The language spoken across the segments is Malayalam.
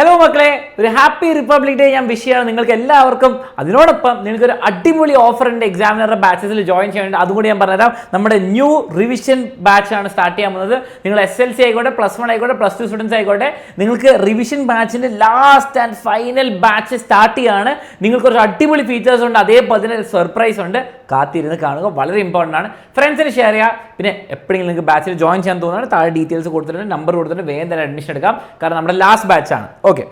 ഹലോ മക്കളെ, ഒരു ഹാപ്പി റിപ്പബ്ലിക് ഡേ ഞാൻ വിഷ് ചെയ്യണം നിങ്ങൾക്ക് എല്ലാവർക്കും. അതിനോടൊപ്പം നിങ്ങൾക്കൊരു അടിപൊളി ഓഫർ ഉണ്ട് എക്സാമിനറുടെ ബാച്ചസിൽ ജോയിൻ ചെയ്യാനുണ്ട്. അതുകൂടി ഞാൻ പറഞ്ഞുതരാം. നമ്മുടെ ന്യൂ റിവിഷൻ ബാച്ചാണ് സ്റ്റാർട്ട് ചെയ്യാൻ പോകുന്നത്. നിങ്ങൾ SLC ആയിക്കോട്ടെ, +1 ആയിക്കോട്ടെ, +2 സ്റ്റുഡൻസ് ആയിക്കോട്ടെ, നിങ്ങൾക്ക് റിവിഷൻ ബാച്ചിൻ്റെ last and final batch start ചെയ്യാണ്. നിങ്ങൾക്ക് കുറച്ച് അടിപൊളി ഫീച്ചേഴ്സ് ഉണ്ട്, അതേപോലെ തന്നെ സർപ്രൈസ് ഉണ്ട്. കാത്തിരുന്ന് കാണുക, വളരെ ഇമ്പോർട്ടൻ്റ് ആണ്. ഫ്രണ്ട്സിന് ഷെയർ ചെയ്യുക. പിന്നെ എപ്പോഴെങ്കിലും നിങ്ങൾക്ക് ബാച്ചിൽ ജോയിൻ ചെയ്യാൻ തോന്നുന്നത് താഴെ ഡീറ്റെയിൽസ് കൊടുത്തിട്ടുണ്ട്, നമ്പർ കൊടുത്തിട്ട് വേഗം തന്നെ അഡ്മിഷൻ എടുക്കാം. കാരണം നമ്മുടെ ലാസ്റ്റ് ബാച്ചാണ്. ഓക്കെ,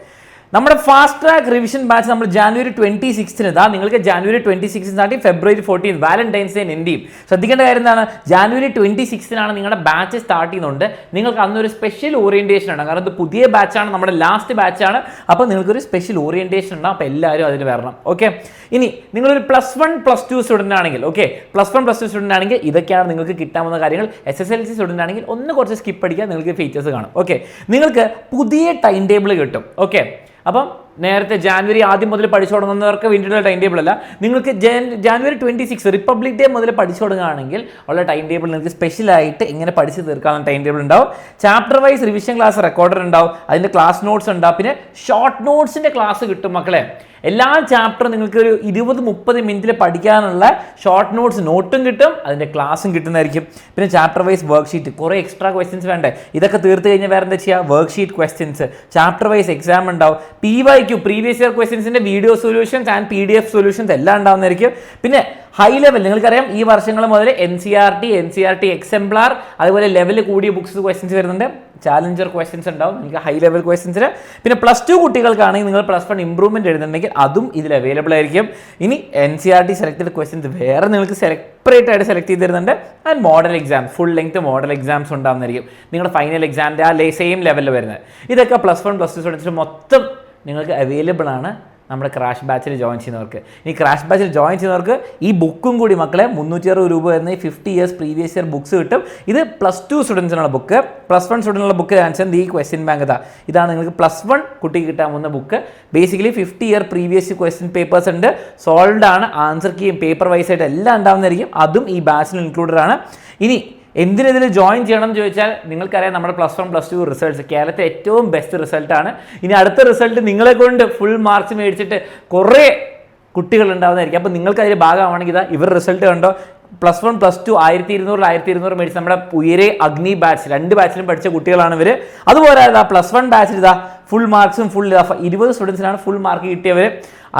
നമ്മുടെ ഫാസ്റ്റ് ട്രാക്ക് റിവിഷൻ ബാച്ച് നമ്മൾ January 26 ഇതാ. നിങ്ങൾക്ക് January 26 സ്റ്റാർട്ട് ചെയ്യും, February 14 വാലന്റൈൻസ് ഡേ എൻഡ് ചെയ്യും. ശ്രദ്ധിക്കേണ്ട കാര്യം എന്താണ്, January 26 നിങ്ങളുടെ ബാച്ച് സ്റ്റാർട്ട് ചെയ്യുന്നുണ്ട്. നിങ്ങൾക്ക് അന്നൊരു സ്പെഷ്യൽ ഓറിയന്റേഷൻ ഉണ്ടാകും. കാരണം ഇത് പുതിയ ബാച്ചാണ്, നമ്മുടെ ലാസ്റ്റ് ബാച്ചാണ്. അപ്പോൾ നിങ്ങൾക്കൊരു സ്പെഷ്യൽ ഓറിയന്റേഷൻ ഉണ്ടാകും. അപ്പോൾ എല്ലാവരും അതിന് വരണം. ഓക്കെ, ഇനി നിങ്ങളൊരു +1 +2 സ്റ്റുഡൻ്റ് ആണെങ്കിൽ, ഓക്കെ, +1 +2 സ്റ്റുഡൻ്റ് ആണെങ്കിൽ ഇതൊക്കെയാണ് നിങ്ങൾക്ക് കിട്ടാവുന്ന കാര്യങ്ങൾ. SSLC സ്റ്റുഡൻ്റ് ആണെങ്കിൽ ഒന്ന് കുറച്ച് സ്കിപ്പ് അടിക്കുക, നിങ്ങൾക്ക് ഫീച്ചേഴ്സ് കാണും. ഓക്കെ, നിങ്ങൾക്ക് പുതിയ ടൈം ടേബിൾ കിട്ടും. ഓക്കെ, അപ്പം നേരത്തെ ജാനുവരി ആദ്യം മുതൽ പഠിച്ചു തുടങ്ങുന്നവർക്ക് വേണ്ടിയിട്ടുള്ള ടൈം ടേബിൾ അല്ല. നിങ്ങൾക്ക് January 26 റിപ്പബ്ലിക് ഡേ മുതൽ പഠിച്ചു തുടങ്ങുകയാണെങ്കിൽ ഉള്ള ടൈം ടേബിൾ നിങ്ങൾക്ക് സ്പെഷ്യലായിട്ട് ഇങ്ങനെ പഠിച്ച് തീർക്കാവുന്ന ടൈം ടേബിൾ ഉണ്ടാവും. Chapter wise revision class recorder ഉണ്ടാവും, അതിൻ്റെ ക്ലാസ് നോട്ട്സ് ഉണ്ടാവും, പിന്നെ ഷോർട്ട് നോട്ട്സിൻ്റെ ക്ലാസ് കിട്ടും. മക്കളെ, എല്ലാ ചാപ്റ്ററും നിങ്ങൾക്ക് ഒരു 20-30 മിനിറ്റിൽ പഠിക്കാനുള്ള ഷോർട്ട് നോട്ട്സ് നോട്ടും കിട്ടും, അതിൻ്റെ ക്ലാസ്സും കിട്ടുന്നതായിരിക്കും. പിന്നെ ചാപ്റ്റർ വൈസ് വർക്ക് ഷീറ്റ്, കുറേ എക്സ്ട്രാ ക്വസ്റ്റ്യൻസ് വേണ്ടേ, ഇതൊക്കെ തീർത്ത് കഴിഞ്ഞാൽ വേറെ എന്താ ചെയ്യുക, worksheet questions, chapter wise exam ഉണ്ടാവും, PYQ പ്രീവിയസ് ഇയർ ക്വസ്റ്റ്യൻസിൻ്റെ video solutions and PDF solutions എല്ലാം ഉണ്ടാവുന്നതായിരിക്കും. പിന്നെ ഹൈ ലെവൽ, നിങ്ങൾക്കറിയാം ഈ വർഷങ്ങൾ മുതൽ NCERT എക്സംപ്ലാർ, അതുപോലെ ലെവൽ കൂടിയ ബുക്സ് ക്വസ്റ്റ്യൻസ് വരുന്നുണ്ട്. ചാലഞ്ചർ ക്വസ്റ്റ്യൻസ് ഉണ്ടാവും നിങ്ങൾക്ക് ഹൈ ലെവൽ ക്വസ്റ്റ്യൻസിന്. പിന്നെ +2 കുട്ടികൾക്കാണെങ്കിൽ നിങ്ങൾ +1 ഇംപ്രൂവ്മെൻറ്റ് എഴുതുന്നുണ്ടെങ്കിൽ അതും ഇതിൽ അവൈലബിൾ ആയിരിക്കും. ഇനി NCERT സെലക്ടഡ് ക്വസ്റ്റ്യൻസ് വേറെ നിങ്ങൾക്ക് സെപ്പറേറ്റ് ആയിട്ട് സെലക്ട് ചെയ്ത് തരുന്നുണ്ട്. And model exam, full length model exams ഉണ്ടാകുന്നതായിരിക്കും നിങ്ങളുടെ ഫൈനൽ എക്സാമിൻ്റെ ആ സെയിം ലെവലിൽ വരുന്നത്. ഇതൊക്കെ +1 +2 സ്റ്റുഡൻസിന് മൊത്തം നിങ്ങൾക്ക് അവൈലബിൾ ആണ് നമ്മുടെ ക്രാഷ് ബാച്ചിൽ ജോയിൻ ചെയ്യുന്നവർക്ക്. ഈ ക്രാഷ് ബാച്ചിൽ ജോയിൻ ചെയ്യുന്നവർക്ക് ഈ ബുക്കും കൂടി മക്കളെ 360 രൂപ എന്ന 50 ഇയേഴ്സ് പ്രീവിയസ് ഇയർ ബുക്സ് കിട്ടും. ഇത് +2 സ്റ്റുഡൻസിനുള്ള ബുക്ക്, +1 സ്റ്റുഡൻറ്റിനുള്ള ബുക്ക് കാണിച്ചത് ഈ ക്വസ്റ്റ്യൻ ബാങ്ക് ഇതാണ് നിങ്ങൾക്ക് +1 കുട്ടിക്ക് കിട്ടാൻ പോകുന്ന book. Basically 50 year previous question papers ഉണ്ട്, സോൾവ്ഡ് ആണ്, ആൻസർ കീയും പേപ്പർ വൈസ് ആയിട്ട് എല്ലാം ഉണ്ടാവുന്നതായിരിക്കും. അതും ഈ ബാച്ചിൽ ഇൻക്ലൂഡഡ് ആണ്. ഇനി എന്തിനെതിൽ ജോയിൻ ചെയ്യണം എന്ന് ചോദിച്ചാൽ നിങ്ങൾക്കറിയാം നമ്മുടെ +1 +2 റിസൾട്ട്സ് കേരളത്തിലെ ഏറ്റവും ബെസ്റ്റ് റിസൾട്ടാണ്. ഇനി അടുത്ത റിസൾട്ട് നിങ്ങളെ കൊണ്ട് ഫുൾ മാർക്സ് മേടിച്ചിട്ട് കുറേ കുട്ടികൾ ഉണ്ടാവുന്നതായിരിക്കും. അപ്പോൾ നിങ്ങൾക്ക് അതിൽ ഭാഗമാണെങ്കിൽ ഇതാ ഇവർ റിസൾട്ട് കണ്ടോ, +1 +2 1200 മേടിച്ച് നമ്മുടെ ഉയരെ അഗ്നി ബാച്ച് 2 ബാച്ചിലും പഠിച്ച കുട്ടികളാണ് ഇവർ. അതുപോലെ +1 ബാച്ചിൽ ഇതാ ഫുൾ മാർക്സും 20 സ്റ്റുഡൻസിനാണ് ഫുൾ മാർക്ക് കിട്ടിയവർ.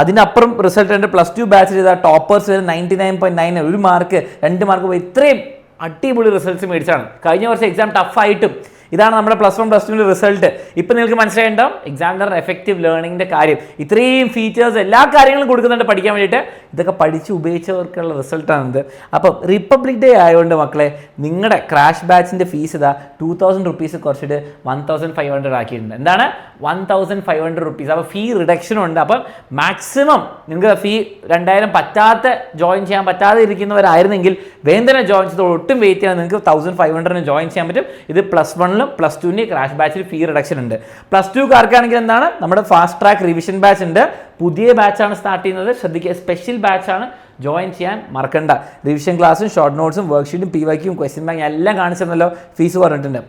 അതിനപ്പുറം റിസൾട്ട് ഉണ്ട്. +2 ബാച്ചിൽ ഇതാ ടോപ്പേഴ്സ് വരെ 99.9, 1 മാർക്ക് 2 മാർക്ക് ഇത്രയും അടിപൊളി റിസൾട്ട്സ് മേടിച്ചാണ്. കഴിഞ്ഞ വർഷം എക്സാം ടഫായിട്ടും ഇതാണ് നമ്മുടെ +1 +2 റിസൾട്ട്. ഇപ്പം നിങ്ങൾക്ക് മനസ്സിലായിട്ടുണ്ടാവും എക്സാമിനർ എഫക്റ്റീവ് ലേണിങ്ങിൻ്റെ കാര്യം. ഇത്രയും ഫീച്ചേഴ്സ് എല്ലാ കാര്യങ്ങളും കൊടുക്കുന്നുണ്ട് പഠിക്കാൻ വേണ്ടിയിട്ട്. ഇതൊക്കെ പഠിച്ച് ഉപയോഗിച്ചവർക്കുള്ള റിസൾട്ടാണിത്. അപ്പം റിപ്പബ്ലിക് ഡേ ആയതുകൊണ്ട് മക്കളെ നിങ്ങളുടെ ക്രാഷ് ബാച്ചിൻ്റെ ഫീസ് ഇതാ 2000 റുപ്പീസ് കുറച്ചിട്ട് 1500 ആക്കിയിട്ടുണ്ട്. എന്താണ് 1500 റുപ്പീസ്. അപ്പോൾ ഫീ റിഡക്ഷനും ഉണ്ട്. അപ്പം മാക്സിമം നിങ്ങൾക്ക് ഫീ 2000 പറ്റാത്ത ജോയിൻ ചെയ്യാൻ പറ്റാതെ ഇരിക്കുന്നവരായിരുന്നെങ്കിൽ വേഗം തന്നെ ജോയിൻ ചെയ്ത് ഒട്ടും വെയിറ്റ് ചെയ്യാൻ നിങ്ങൾക്ക് 1500 ജോയിൻ ചെയ്യാൻ പറ്റും. ഇത് +1 +2 ക്രാഷ് ബാച്ചിൽ ഫീ റിഡക്ഷൻ ഉണ്ട്. +2 കാർക്കാണെങ്കിൽ എന്താണ് നമ്മുടെ ഫാസ്റ്റ് ട്രാക്ക് റിവിഷൻ ബാച്ച് ഉണ്ട്. പുതിയ ബാച്ചാണ് സ്റ്റാർട്ട് ചെയ്യുന്നത്. ശ്രദ്ധിക്കുക, സ്പെഷ്യൽ ബാച്ചാണ്, ജോയിൻ ചെയ്യാൻ മറക്കണ്ട. റിവിഷൻ ക്ലാസ്സും ഷോർട്ട് നോട്ട്സും വർക്ക്ഷീറ്റും PYQയും ക്വസ്റ്റ്യൻ ബാങ്ക് എല്ലാം കാണിച്ചിരുന്നല്ലോ. ഫീസ് പറഞ്ഞിട്ടുണ്ട്.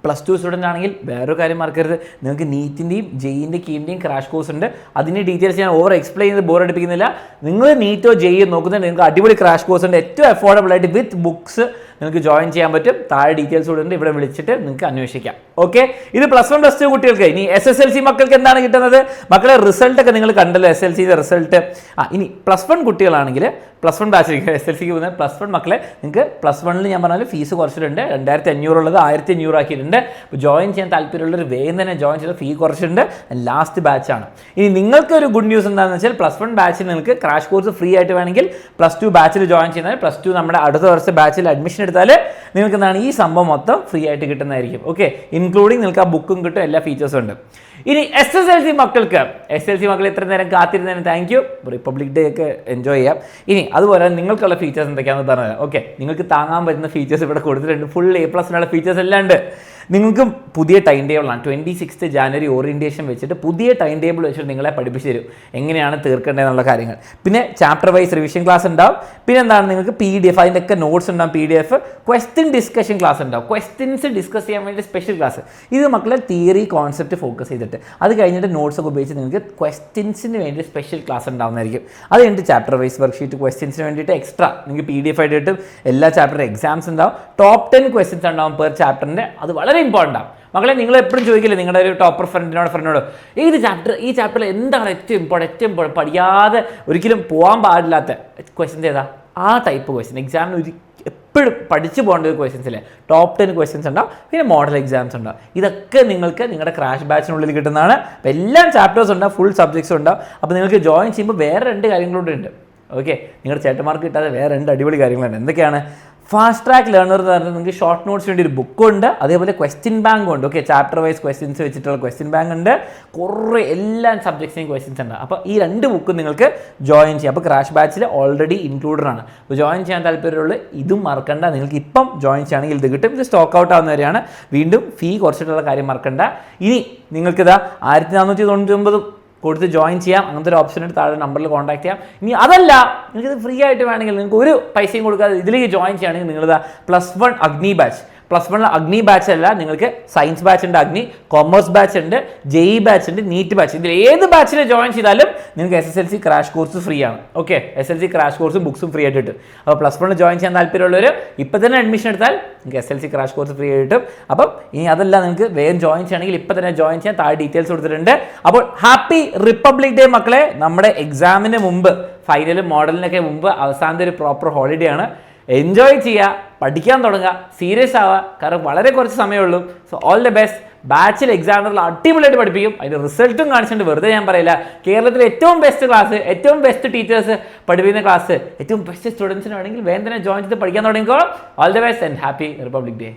+2 സ്റ്റുഡൻ്റ് ആണെങ്കിൽ വേറൊരു കാര്യം മറക്കരുത്, നിങ്ങൾക്ക് നീറ്റിൻ്റെയും JEEൻ്റെയും കീമിൻ്റെയും ക്രാഷ് കോഴ്സ് ഉണ്ട്. അതിൻ്റെ ഡീറ്റെയിൽസ് ഞാൻ ഓവർ എക്സ്പ്ലെയിൻ ചെയ്ത് ബോർ അടിപ്പിക്കുന്നില്ല. നിങ്ങൾ നീറ്റോ JEE നോക്കുന്നുണ്ട്, നിങ്ങൾക്ക് അടിപൊളി ക്രാഷ് കോഴ്സ് ഉണ്ട്. ഏറ്റവും അഫോർഡബിൾ ആയിട്ട് വിത്ത് ബുക്സ് നിങ്ങൾക്ക് ജോയിൻ ചെയ്യാൻ പറ്റും. താഴെ ഡീറ്റെയിൽസ് കൂടെ ഉണ്ട്, ഇവിടെ വിളിച്ചിട്ട് നിങ്ങൾക്ക് അന്വേഷിക്കാം. ഓക്കെ, ഇത് +1 +2 കുട്ടികൾക്ക്. ഇനി SSLC മക്കൾക്ക് എന്താണ് കിട്ടുന്നത്? മക്കളെ റിസൾട്ടൊക്കെ നിങ്ങൾ കണ്ടല്ലോ, SLCയുടെ റിസൾട്ട്. ഇനി +1 കുട്ടികളാണെങ്കിൽ +1 ബാച്ചിലേക്ക് SLCക്ക് പോകുന്ന +1 മക്കളെ നിങ്ങൾക്ക് +1 ഞാൻ പറഞ്ഞാൽ ഫീസ് കുറച്ചിട്ടുണ്ട്. 2500 ഉള്ളത് 1500 ആക്കിയിട്ടുണ്ട്. അപ്പോൾ ജോയിൻ ചെയ്യാൻ താല്പര്യമുള്ളൊരു വേഗം തന്നെ ജോയിൻ ചെയ്ത് ഫീ കുറച്ചിട്ടുണ്ട്. ലാസ്റ്റ് ബാച്ചാണ്. ഇനി നിങ്ങൾക്കൊരു ഗുഡ് ന്യൂസ് എന്താണെന്ന് വെച്ചാൽ +1 ബാച്ചിൽ നിങ്ങൾക്ക് ക്രാഷ് കോഴ്സ് ഫ്രീ ആയിട്ട് വേണമെങ്കിൽ +2 ബാച്ചിൽ ജോയിൻ ചെയ്യുന്നത് +2 നമ്മുടെ അടുത്ത വർഷത്തെ ബാച്ചിൽ അഡ്മിഷൻ എടുത്താൽ നിങ്ങൾക്ക് എന്താണ് ഈ സംഭവം മൊത്തം ഫ്രീ ആയിട്ട് കിട്ടുന്നതായിരിക്കും. ഓക്കെ, ഇൻക്ലൂഡിങ് നിങ്ങൾക്ക് ആ ബുക്കും കിട്ടും, എല്ലാ ഫീച്ചേഴ്സും ഉണ്ട്. ഇനി SSLC മക്കൾക്ക്, SSLC മക്കൾ ഇത്ര നേരം കാത്തിരുന്നതിന് താങ്ക് യു. റിപ്പബ്ലിക് ഡേ ഒക്കെ എൻജോയ് ചെയ്യാം. ഇനി അതുപോലെ നിങ്ങൾക്കുള്ള ഫീച്ചേഴ്സ് എന്തൊക്കെയാണെന്ന് പറഞ്ഞുതരാം. ഓക്കെ, നിങ്ങൾക്ക് താങ്ങാൻ പറ്റുന്ന ഫീച്ചേഴ്സ് ഇവിടെ കൊടുത്തിട്ടുണ്ട്. ഫുൾ A+നുള്ള ഫീച്ചേഴ്സ് എല്ലാം ഉണ്ട്. നിങ്ങൾക്ക് പുതിയ ടൈം ടേബിളാണ് 26th ജാനുവരി ഓറിയൻറ്റേഷൻ വെച്ചിട്ട് പുതിയ ടൈം ടേബിൾ വെച്ചിട്ട് നിങ്ങളെ പഠിപ്പിച്ച് തരും എങ്ങനെയാണ് തീർക്കേണ്ടതെന്നുള്ള കാര്യങ്ങൾ. പിന്നെ ചാപ്റ്റർ വൈസ് റിവിഷൻ ക്ലാസ് ഉണ്ടാവും. പിന്നെ എന്താണ് നിങ്ങൾക്ക് PDF അതിൻ്റെയൊക്കെ നോട്ട്സ് ഉണ്ടാവും, PDF ക്വസ്റ്റ്യൻ ഡിസ്കഷൻ ക്ലാസ് ഉണ്ടാവും, ക്വസ്റ്റ്യൻസ് ഡിസ്കസ് ചെയ്യാൻ വേണ്ടി സ്പെഷ്യൽ ക്ലാസ്. ഇത് മക്കളെ തിയറി കോൺസെപ്റ്റ് ഫോക്കസ് ചെയ്തിട്ട് അത് കഴിഞ്ഞിട്ട് നോട്ട്സ് ഒക്കെ ഉപയോഗിച്ച് നിങ്ങൾക്ക് ക്വസ്റ്റ്യൻസിന് വേണ്ടി സ്പെഷ്യൽ ക്ലാസ് ഉണ്ടാവുന്നതായിരിക്കും. അത് കഴിഞ്ഞിട്ട് ചാപ്റ്റർ വൈസ് വർക്ക്ഷീറ്റ് ക്വസ്റ്റ്യൻസിന് വേണ്ടിയിട്ട് എക്സ്ട്രാ നിങ്ങൾക്ക് PDF ആയിട്ട് എല്ലാ ചാപ്റ്റർ എക്സാംസ് ഉണ്ടാവും. ടോപ്പ് 10 ക്വസ്റ്റ്യൻസ് ഉണ്ടാവും പെർ ചാപ്റ്ററിൻ്റെ. അത് വളരെ ഇമ്പോർട്ടൻ്റ് ആണ് മക്കളെ. നിങ്ങൾ എപ്പോഴും ചോദിക്കില്ലേ നിങ്ങളുടെ ഒരു ടോപ്പർ ഫ്രണ്ടിനോട് ഈ ചാപ്റ്ററിൽ എന്താണ് ഏറ്റവും ഇമ്പോർട്ടൻറ്റ് പഠിക്കാതെ ഒരിക്കലും പോകാൻ പാടില്ലാത്ത ക്വസ്റ്റ്യൻസ് ഏതാ? ആ ടൈപ്പ് ക്വസ്റ്റ്യൻ എക്സാമിന് എപ്പോഴും പഠിച്ചു പോകേണ്ട ഒരു ക്വസ്റ്റ്യൻസില്ലേ, ടോപ്പ് 10 ക്വസ്റ്റ്യൻസ് ഉണ്ടാവും. പിന്നെ മോഡൽ എക്സാംസ് ഉണ്ടാവും. ഇതൊക്കെ നിങ്ങൾക്ക് നിങ്ങളുടെ ക്രാഷ് ബാച്ചിനുള്ളിൽ കിട്ടുന്നതാണ്. അപ്പോൾ എല്ലാ ചാപ്റ്റേഴ്സും ഉണ്ടാവും, ഫുൾ സബ്ജക്ട്സും ഉണ്ടാവും. അപ്പോൾ നിങ്ങൾക്ക് ജോയിൻ ചെയ്യുമ്പോൾ വേറെ 2 കാര്യങ്ങളൂടെ ഉണ്ട്. ഓക്കെ, നിങ്ങളുടെ ചേട്ടന്മാർക്ക് കിട്ടാതെ വേറെ 2 അടിപൊളി കാര്യങ്ങളുണ്ട്. എന്തൊക്കെയാണ്? ഫാസ്റ്റ് ട്രാക്ക് ലേണർ എന്ന് പറഞ്ഞാൽ നിങ്ങൾക്ക് ഷോർട്ട് നോട്ട്സ് വേണ്ടി ഒരു ബുക്കുണ്ട്, അതേപോലെ ക്വസ്റ്റ്യൻ ബാങ്കും ഉണ്ട്. ഓക്കെ, ചാപ്റ്റർ വൈസ് ക്വസ്റ്റ്യൻസ് വെച്ചിട്ടുള്ള ക്വസ്റ്റ്യൻ ബാങ്ക് ഉണ്ട്, കുറേ എല്ലാ സബ്ജക്ട്സിനെയും ക്വസ്റ്റ്യൻസ് ഉണ്ട്. അപ്പോൾ ഈ 2 ബുക്കും നിങ്ങൾക്ക് ജോയിൻ ചെയ്യാം. അപ്പോൾ ക്രാഷ് ബാച്ചിൽ ഓൾറെഡി ഇൻക്ലൂഡഡ് ആണ്. അപ്പോൾ ജോയിൻ ചെയ്യാൻ താല്പര്യമുള്ള ഇതും മറക്കണ്ട. നിങ്ങൾക്ക് ഇപ്പം ജോയിൻ ചെയ്യുകയാണെങ്കിൽ ഇത് കിട്ടും. ഇത് സ്റ്റോക്ക് ഔട്ട് ആവുന്നവരെയാണ്. വീണ്ടും ഫീ കുറച്ചിട്ടുള്ള കാര്യം മറക്കണ്ട. ഇനി നിങ്ങൾക്കിതാ 1499 കൊടുത്ത് ജോയിൻ ചെയ്യാം. അങ്ങനത്തെ ഒരു ഓപ്ഷൻ എടുത്ത് താഴെ നമ്പറിൽ കോൺടാക്ട് ചെയ്യാം. ഇനി അതല്ല നിങ്ങൾക്കിത് ഫ്രീ ആയിട്ട് വേണമെങ്കിൽ നിങ്ങൾക്ക് ഒരു പൈസയും കൊടുക്കാതെ ഇതിലേക്ക് ജോയിൻ ചെയ്യുകയാണെങ്കിൽ നിങ്ങളിതാ +1 അഗ്നി ബാച്ച്. +1 അഗ്നി ബാച്ച് അല്ല, നിങ്ങൾക്ക് സയൻസ് ബാച്ച് ഉണ്ട്, അഗ്നി കൊമേഴ്സ് ബാച്ച് ഉണ്ട്, JEE ബാച്ച് ഉണ്ട്, നീറ്റ് ബാച്ച്. ഇതിൽ ഏത് ബാച്ചിൽ ജോയിൻ ചെയ്താലും നിങ്ങൾക്ക് SSLC ക്രാഷ് കോഴ്സ് ഫ്രീ ആണ്. ഓക്കെ, SSLC ക്രാഷ് കോഴ്സും ബുക്സും ഫ്രീ ആയിട്ട് കിട്ടും. അപ്പോൾ +1 ജോയിൻ ചെയ്യാൻ താല്പര്യമുള്ളവർ ഇപ്പം തന്നെ അഡ്മിഷൻ എടുത്താൽ നിങ്ങൾക്ക് SSLC ക്രാഷ് കോഴ്സ് ഫ്രീ ആയിട്ട് കിട്ടും. അപ്പം ഇനി അതല്ല നിങ്ങൾക്ക് വേഗം ജോയിൻ ചെയ്യണമെങ്കിൽ ഇപ്പം തന്നെ ജോയിൻ ചെയ്യാൻ താഴെ ഡീറ്റെയിൽസ് കൊടുത്തിട്ടുണ്ട്. അപ്പോൾ ഹാപ്പി റിപ്പബ്ലിക് ഡേ മക്കളെ. നമ്മുടെ എക്സാമിന് മുമ്പ്, ഫൈനലും മോഡലിനൊക്കെ മുമ്പ് അവസാനത്തെ ഒരു പ്രോപ്പർ ഹോളിഡേ ആണ്. എൻജോയ് ചെയ്യുക, പഠിക്കാൻ തുടങ്ങുക, സീരിയസ് ആവുക. കാരണം വളരെ കുറച്ച് സമയമുള്ളൂ. So all the best. ബാച്ചിൽ എക്സാമിനറിൽ അടിപൊളിയായിട്ട് പഠിപ്പിക്കും. അതിൻ്റെ റിസൾട്ടും കാണിച്ചിട്ടുണ്ട്, വെറുതെ ഞാൻ പറയില്ല. കേരളത്തിലെ ഏറ്റവും ബെസ്റ്റ് ക്ലാസ്, ഏറ്റവും ബെസ്റ്റ് ടീച്ചേഴ്സ് പഠിപ്പിക്കുന്ന ക്ലാസ്, ഏറ്റവും ബെസ്റ്റ് സ്റ്റുഡൻസിനാണെങ്കിൽ വേഗം തന്നെ ജോയിൻ ചെയ്ത് പഠിക്കാൻ തുടങ്ങിക്കോ. All the best and happy republic day.